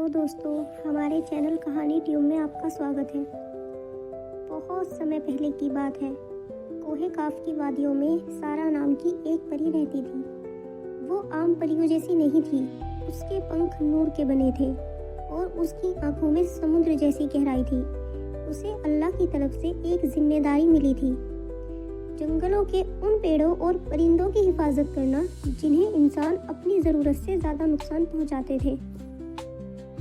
Hello दोस्तों, हमारे channel कहानी ट्यूब में आपका स्वागत है। बहुत समय पहले की बात है। कोहे काफ की वादियों में सारा नाम की एक परी रहती थी। वो आम परियों जैसी नहीं थी। उसके पंख नूर के बने थे और उसकी आंखों में समुद्र जैसी गहराई थी। उसे अल्लाह की तरफ से एक जिम्मेदारी मिली थी, जंगलों के उन पेड़ों और परिंदों की हिफाजत करना जिन्हें इंसान अपनी ज़रूरत से ज़्यादा नुकसान पहुंचाते थे।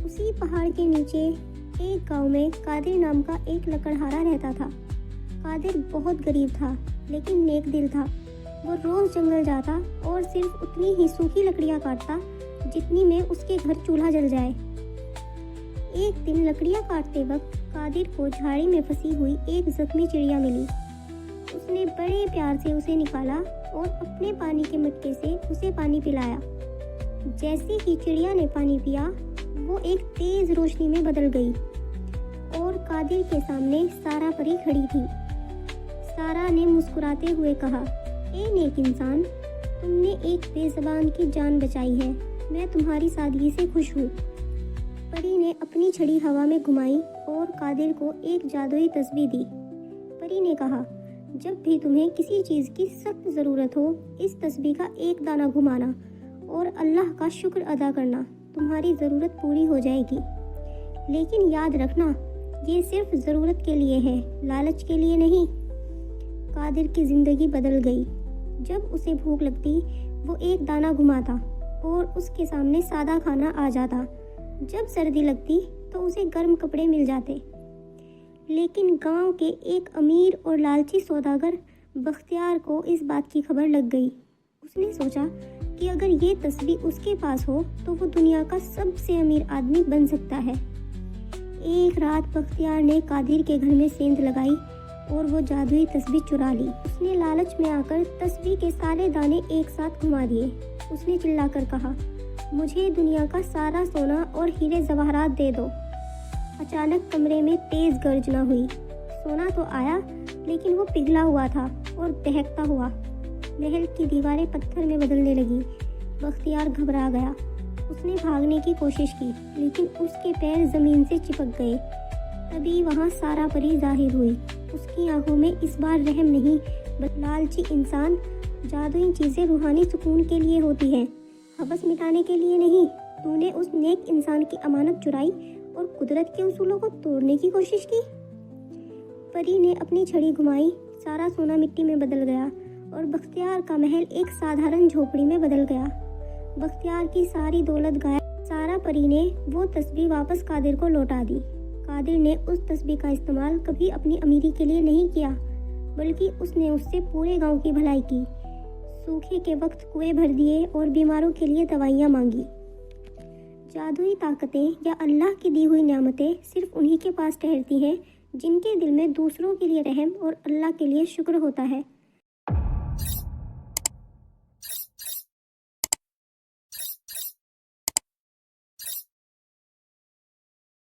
उसी पहाड़ के नीचे एक गांव में कादिर नाम का एक लकड़हारा रहता था। कादिर बहुत गरीब था, लेकिन नेक दिल था। वो रोज़ जंगल जाता और सिर्फ उतनी ही सूखी लकड़ियाँ काटता जितनी में उसके घर चूल्हा जल जाए। एक दिन लकड़ियाँ काटते वक्त कादिर को झाड़ी में फंसी हुई एक जख्मी चिड़िया मिली। उसने बड़े प्यार से उसे निकाला और अपने पानी के मटके से उसे पानी पिलाया। जैसे ही चिड़िया ने पानी पिया, वो एक तेज रोशनी में बदल गई और कादिर के सामने सारा परी खड़ी थी। सारा ने मुस्कुराते हुए कहा, ए नेक इंसान, तुमने एक बेज़बान की जान बचाई है। मैं तुम्हारी सादगी से खुश हूँ। परी ने अपनी छड़ी हवा में घुमाई और कादिर को एक जादुई तस्बीह दी। परी ने कहा, जब भी तुम्हें किसी चीज़ की सख्त ज़रूरत हो, इस तस्बीह का एक दाना घुमाना और अल्लाह का शुक्र अदा करना, तुम्हारी ज़रूरत पूरी हो जाएगी। लेकिन याद रखना, ये सिर्फ ज़रूरत के लिए है, लालच के लिए नहीं। कादिर की ज़िंदगी बदल गई। जब उसे भूख लगती, वो एक दाना घुमाता और उसके सामने सादा खाना आ जाता। जब सर्दी लगती तो उसे गर्म कपड़े मिल जाते। लेकिन गांव के एक अमीर और लालची सौदागर बख्तियार को इस बात की खबर लग गई। उसने सोचा कि अगर ये तस्बीह उसके पास हो तो वो दुनिया का सबसे अमीर आदमी बन सकता है। एक रात बख्तियार ने कादिर के घर में सेंध लगाई और वो जादुई तस्बीह चुरा ली। उसने लालच में आकर तस्बीह के सारे दाने एक साथ घुमा दिए। उसने चिल्लाकर कहा, मुझे दुनिया का सारा सोना और हीरे जवाहरात दे दो। अचानक कमरे में तेज गर्जना हुई। सोना तो आया, लेकिन वो पिघला हुआ था और दहकता हुआ। महल की दीवारें पत्थर में बदलने लगी। बख्तियार घबरा गया। उसने भागने की कोशिश की, लेकिन उसके पैर जमीन से चिपक गए। तभी वहाँ सारा परी जाहिर हुई। उसकी आंखों में इस बार रहम नहीं, बल्कि लालची इंसान, जादुई चीज़ें रूहानी सुकून के लिए होती हैं, हवस मिटाने के लिए नहीं। तूने उस नेक इंसान की अमानत चुराई और कुदरत के उसूलों को तोड़ने की कोशिश की। परी ने अपनी छड़ी घुमाई। सारा सोना मिट्टी में बदल गया और बख्तियार का महल एक साधारण झोपड़ी में बदल गया। बख्तियार की सारी दौलत गायब। सारा परी ने वो तस्बीह वापस कादिर को लौटा दी। कादिर ने उस तस्बीह का इस्तेमाल कभी अपनी अमीरी के लिए नहीं किया, बल्कि उसने उससे पूरे गांव की भलाई की। सूखे के वक्त कुएं भर दिए और बीमारों के लिए दवाइयाँ मांगी। जादुई ताकतें या अल्लाह की दी हुई नेमतें सिर्फ उन्हीं के पास ठहरती हैं जिनके दिल में दूसरों के लिए रहम और अल्लाह के लिए शुक्र होता है।